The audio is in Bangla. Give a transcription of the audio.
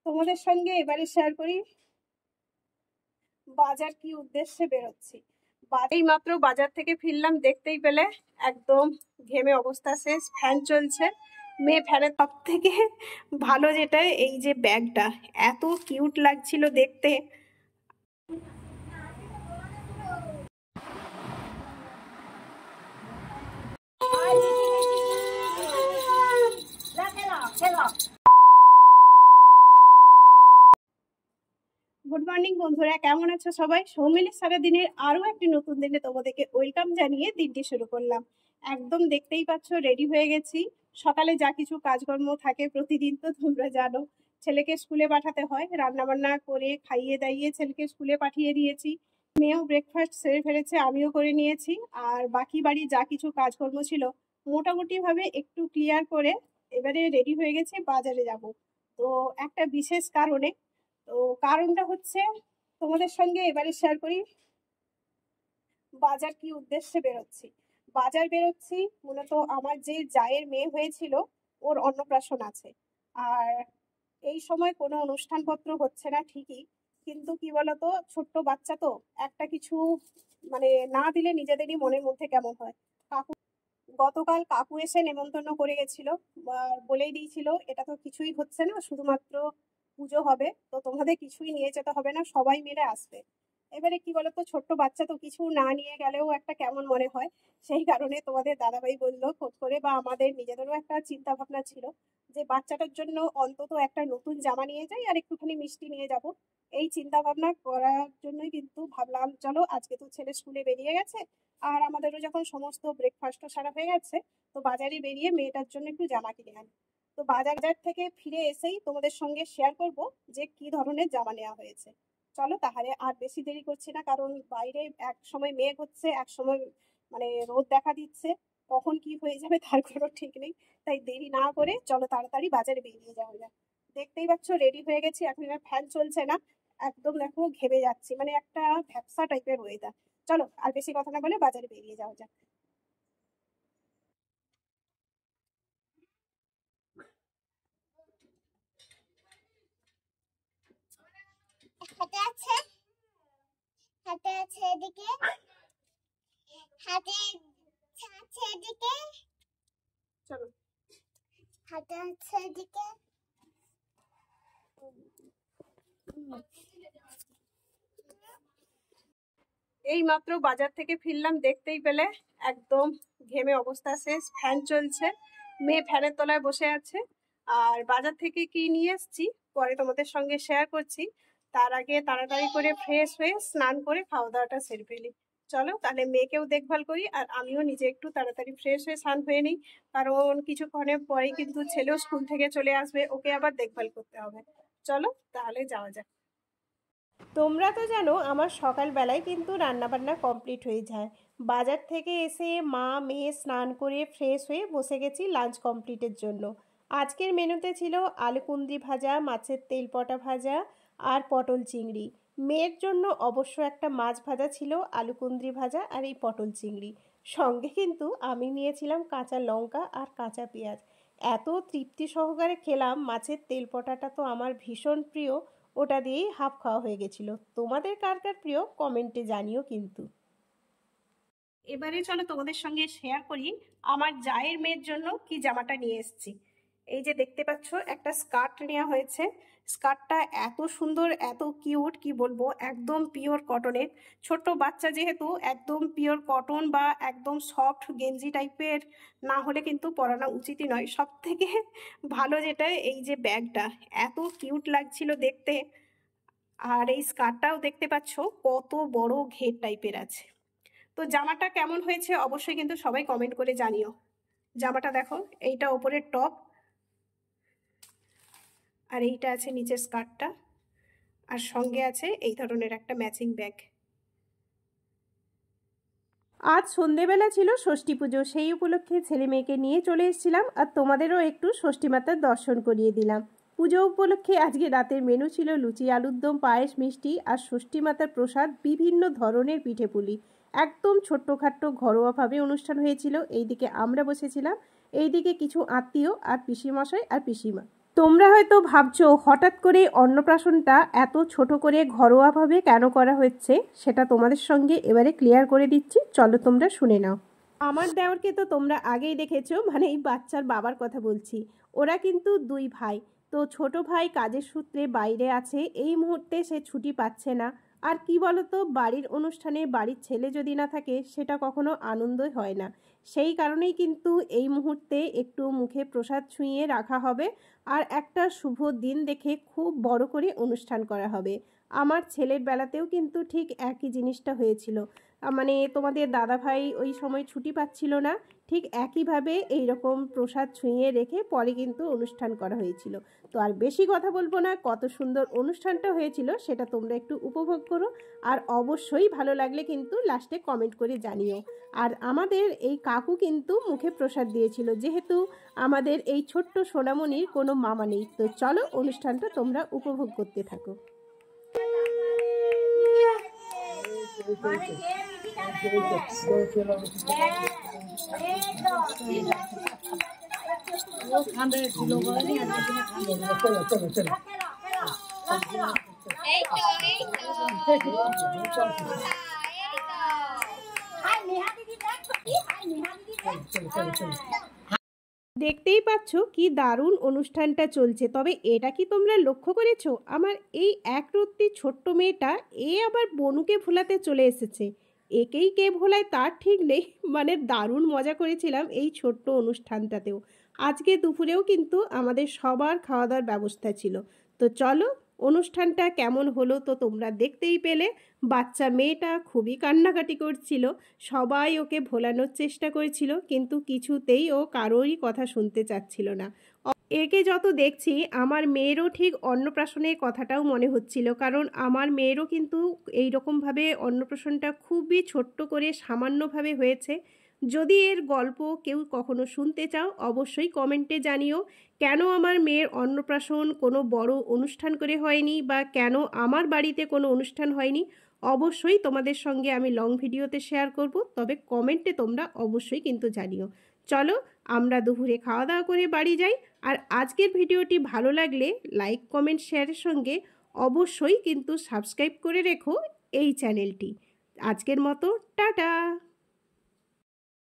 তোমাদের সঙ্গে এবারে শেয়ার করি বাজার কি উদ্দেশ্যে বেরোচ্ছি। এই মাত্র বাজার থেকে ফিরলাম, দেখতেই পেলে একদম ঘেমে অবস্থা শেষ। ফ্যান চলছে, মেয়ে ফ্যানের সব থেকে ভালো যেটা এই যে ব্যাগটা এত কিউট লাগছিল দেখতে। গুড মর্নিং বন্ধুরা, কেমন আছো সবাই? সৌমিলি সারাদিনের আরো একটি নতুন দিনে তোমাদেরকে ওয়েলকাম জানিয়ে দিনটি শুরু করলাম। একদম দেখতেই পাচ্ছ রেডি হয়ে গেছি। সকালে যা কিছু কাজকর্ম থাকে প্রতিদিন তো তোমরা জানো, ছেলেকে স্কুলে পাঠাতে হয়, রান্না বান্না করে খাইয়ে দাইয়ে ছেলেকে স্কুলে পাঠিয়ে দিয়েছি। মেয়েও ব্রেকফাস্ট সেরে ফেলেছে, আমিও করে নিয়েছি। আর বাকি বাড়ি যা কিছু কাজকর্ম ছিল মোটামুটি ভাবে একটু ক্লিয়ার করে এবারে রেডি হয়ে গেছি বাজারে যাব। তো একটা বিশেষ কারণে, তো কারণটা হচ্ছে তোমাদের সঙ্গে এবারে শেয়ার করি বাজার কি উদ্দেশ্যে বেরোচ্ছি। বাজার বেরোচ্ছি মূলত আমার যে জায়ের মেয়ে হয়েছিল ওর অন্নপ্রাশন আছে। আর এই সময় কোনো অনুষ্ঠানপত্র হচ্ছে না ঠিকই, কিন্তু কি বলতো, ছোট্ট বাচ্চা তো একটা কিছু মানে না দিলে নিজেদেরই মনের মধ্যে কেমন হয়। কাকু গতকাল কাকু এসে নেমন্তন্ন করে গেছিল, আর বলেই দিয়েছিল এটা তো কিছুই হচ্ছে না, শুধুমাত্র পুজো হবে, তো তোমাদের কিছুই নিয়ে যেতে হবে না, সবাই মিলে আসবে। এবারে কি বলতো, ছোট্ট বাচ্চা তো কিছু না নিয়ে গেলেও একটা কেমন মনে হয়। সেই কারণে তোমাদের দাদাভাই বললো ফোন করে, বা আমাদের নিজেদেরও একটা চিন্তা ভাবনা ছিল যে বাচ্চাটার জন্য অন্তত একটা নতুন জামা নিয়ে যাই আর একটুখানি মিষ্টি নিয়ে যাব। এই চিন্তা ভাবনা করার জন্যই কিন্তু ভাবলাম চলো আজকে তো ছেলে স্কুলে বেরিয়ে গেছে, আর আমাদেরও যখন সমস্ত ব্রেকফাস্টও সারা হয়ে গেছে, তো বাজারে বেরিয়ে মেয়েটার জন্য একটু জামা কিনে আনি। তো বাজার থেকে ফিরে এসেই তোমাদের সঙ্গে শেয়ার করব যে কি ধরনের জামা নেওয়া হয়েছে। চলো তাহলে আর বেশি দেরি করছি না, কারণ বাইরে এক সময় মেঘ হচ্ছে, এক সময় মানে রোদ দেখা দিচ্ছে, কখন কি হয়ে যাবে তার কোনো ঠিক নেই। তাই দেরি না করে চলো তাড়াতাড়ি বাজারে বেরিয়ে যাওয়া যাক। দেখতেই পাচ্ছ রেডি হয়ে গেছি, এখন আর ফ্যান চলছে না, একদম দেখো ঘেমে যাচ্ছি, মানে একটা ভ্যাপসা টাইপের ওয়েদার। চলো আর বেশি কথা না বলে বাজারে বেরিয়ে যাওয়া যাক। হাতে আছে, হাতে আছে এদিকে, হাতে আছে এদিকে, চলো হাতে আছে এদিকে। এই মাত্র বাজার থেকে ফিরলাম, দেখতেই পেলে একদম ঘেমে অবস্থা শেষ। ফ্যান চলছে, মেয়ে ফ্যানের তলায় বসে আছে। আর বাজার থেকে কি নিয়ে এসেছি পরে তোমাদের সঙ্গে শেয়ার করছি। তার আগে তাড়াতাড়ি করে ফ্রেশ হয়ে স্নান করে খাওয়া দাওয়াটা সেরে ফেলি। চলো তাহলে মেয়েকেও দেখভাল করি আর আমিও নিজে একটু তাড়াতাড়ি ফ্রেশ হয়ে স্নান হয়ে নিই, কারণ কিছুক্ষণের পরেই কিন্তু ছেলেও স্কুল থেকে চলে আসবে, ওকে আবার দেখভাল করতে হবে। চলো তাহলে যাওয়া যাক। তোমরা তো জানো আমার সকালবেলায় কিন্তু রান্নাবান্না কমপ্লিট হয়ে যায়। বাজার থেকে এসে মা মেয়ে স্নান করে ফ্রেশ হয়ে বসে গেছি লাঞ্চ কমপ্লিটের জন্য। আজকের মেনুতে ছিল আলু কুঁদরি ভাজা, মাছের তেলপটা ভাজা আর পটল চিংড়ি। মেয়ের জন্য অবশ্য একটা মাছ ভাজা ছিল, আলু কুঁদরি ভাজা আর এই পটল চিংড়ি। সঙ্গে কিন্তু আমি নিয়েছিলাম কাঁচা লঙ্কা আর কাঁচা পেঁয়াজ। এত তৃপ্তি সহকারে খেলাম, মাছের তেলপটাটা তো আমার ভীষণ প্রিয়, ওটা দিয়েই হাফ খাওয়া হয়ে গেছিল। তোমাদের কার কার প্রিয় কমেন্টে জানিও কিন্তু। এবারে চলো তোমাদের সঙ্গে শেয়ার করি আমার জায়ের মেয়ের জন্য কি জামাটা নিয়ে এসেছি। এই যে দেখতে পাচ্ছ একটা স্কার্ট নেওয়া হয়েছে। স্কার্টটা এত সুন্দর, এত কিউট, কি বলবো, একদম পিওর কটনের। ছোট্ট বাচ্চা যেহেতু, একদম পিওর কটন বা একদম সফট গেঞ্জি টাইপের না হলে কিন্তু পরানো উচিতই নয়। সব থেকে ভালো যেটা এই যে ব্যাগটা এত কিউট লাগছিল দেখতে। আর এই স্কার্টটাও দেখতে পাচ্ছ কত বড় ঘের টাইপের আছে। তো জামাটা কেমন হয়েছে অবশ্যই কিন্তু সবাই কমেন্ট করে জানিও। জামাটা দেখো, এইটা ওপরের টপ, আর এইটা আছে নিচের স্কার্টটা, আর সঙ্গে আছে এই ধরনের একটা ম্যাচিং ব্যাগ। আজ সন্ধেবেলা ছিল ষষ্ঠী পুজো, সেই উপলক্ষে ছেলে মেয়েকে নিয়ে চলে এসেছিলাম, আর তোমাদেরও একটু ষষ্ঠী মাতার দর্শন করিয়ে দিলাম। পুজো উপলক্ষে আজকে রাতের মেনু ছিল লুচি, আলুর দম, পায়েস, মিষ্টি আর ষষ্ঠী মাতার প্রসাদ বিভিন্ন ধরনের পিঠেপুলি। একদম ছোট্টখাট্ট ঘরোয়াভাবে অনুষ্ঠান হয়েছিল। এইদিকে আমরা বসেছিলাম, এইদিকে কিছু আত্মীয় আর পিসিমশাই আর পিসিমা। তোমরা হয়তো ভাবছো হঠাৎ করে অন্নপ্রাশনটা এত ছোট করে ঘরোয়াভাবে কেন করা হচ্ছে, সেটা তোমাদের সঙ্গে এবারে ক্লিয়ার করে দিচ্ছি, চলো তোমরা শুনে নাও। আমার দেওরকে তো তোমরা আগেই দেখেছো, মানে এই বাচ্চার বাবার কথা বলছি। ওরা কিন্তু দুই ভাই। তো ছোট ভাই কাজের সূত্রে বাইরে আছে, এই মুহূর্তে সে ছুটি পাচ্ছে না। আর কি বলতো, বাড়ির অনুষ্ঠানে বাড়ির ছেলে যদি না থাকে সেটা কখনো আনন্দই হয় না। সেই কারণেই কিন্তু এই মুহূর্তে একটু মুখে প্রসাদ ছুঁয়ে রাখা হবে, আর একটা শুভ দিন দেখে খুব বড় করে অনুষ্ঠান করা হবে। আমার ছেলের বেলাতেও কিন্তু ঠিক একই জিনিসটা হয়েছিল। মানে তোমাদের দাদাভাই ওই সময় ছুটি পাচ্ছিল না, ঠিক একইভাবে এইরকম প্রসাদ ছুঁয়ে রেখে পরে কিন্তু অনুষ্ঠান করা হয়েছিল। তো আর বেশি কথা বলবো না, কত সুন্দর অনুষ্ঠানটা হয়েছিল সেটা তোমরা একটু উপভোগ করো। আর অবশ্যই ভালো লাগলে কিন্তু লাস্টে কমেন্ট করে জানিও। আর আমাদের এই কাকু কিন্তু মুখে প্রসাদ দিয়েছিল, যেহেতু আমাদের এই ছোট্ট সোনামণির কোনো মামা নেই। তো চলো অনুষ্ঠানটা তোমরা উপভোগ করতে থাকো। দেখতেই পাচ্ছ কি দারুণ অনুষ্ঠানটা চলছে। তবে এটা কি তোমরা লক্ষ্য করেছো, আমার এই একরত্তি ছোট্ট মেয়েটা আবার বনুকে ভোলাতে চলে এসেছে। একেই কে ভোলায় তার ঠিক নেই। মানে দারুণ মজা করেছিলাম এই ছোট্ট অনুষ্ঠানটাতেও। আজকে দুপুরেও কিন্তু আমাদের সবার খাওয়া দাওয়ার ব্যবস্থা ছিল। তো চলো, অনুষ্ঠানটা কেমন হলো তো তোমরা দেখতেই পেলে। বাচ্চা মেয়েটা খুবই কান্নাকাটি করছিল, সবাই ওকে ভোলানোর চেষ্টা করেছিল, কিন্তু কিছুতেই ও কারোরই কথা শুনতে চাচ্ছিল না। একে যত দেখছি আমার মেয়েরও ঠিক অন্নপ্রাশনের কথাটাও মনে হচ্ছিল, কারণ আমার মেয়েরও কিন্তু এইরকমভাবে অন্নপ্রাশনটা খুবই ছোট্ট করে সামান্যভাবে হয়েছে। যদি এর গল্প কেউ কখনো শুনতে চাও অবশ্যই কমেন্টে জানিও, কেন আমার মেয়ের অন্নপ্রাশন কোনো বড় অনুষ্ঠান করে হয়নি, বা কেন আমার বাড়িতে কোনো অনুষ্ঠান হয়নি। অবশ্যই তোমাদের সঙ্গে আমি লং ভিডিওতে শেয়ার করব, তবে কমেন্টে তোমরা অবশ্যই কিন্তু জানিও। চলো আমরা দুপুরে খাওয়া দাওয়া করে বাড়ি যাই। আর আজকের ভিডিওটি ভালো লাগলে লাইক কমেন্ট শেয়ারের সঙ্গে অবশ্যই কিন্তু সাবস্ক্রাইব করে রেখো এই চ্যানেলটি। আজকের মতো টাটা।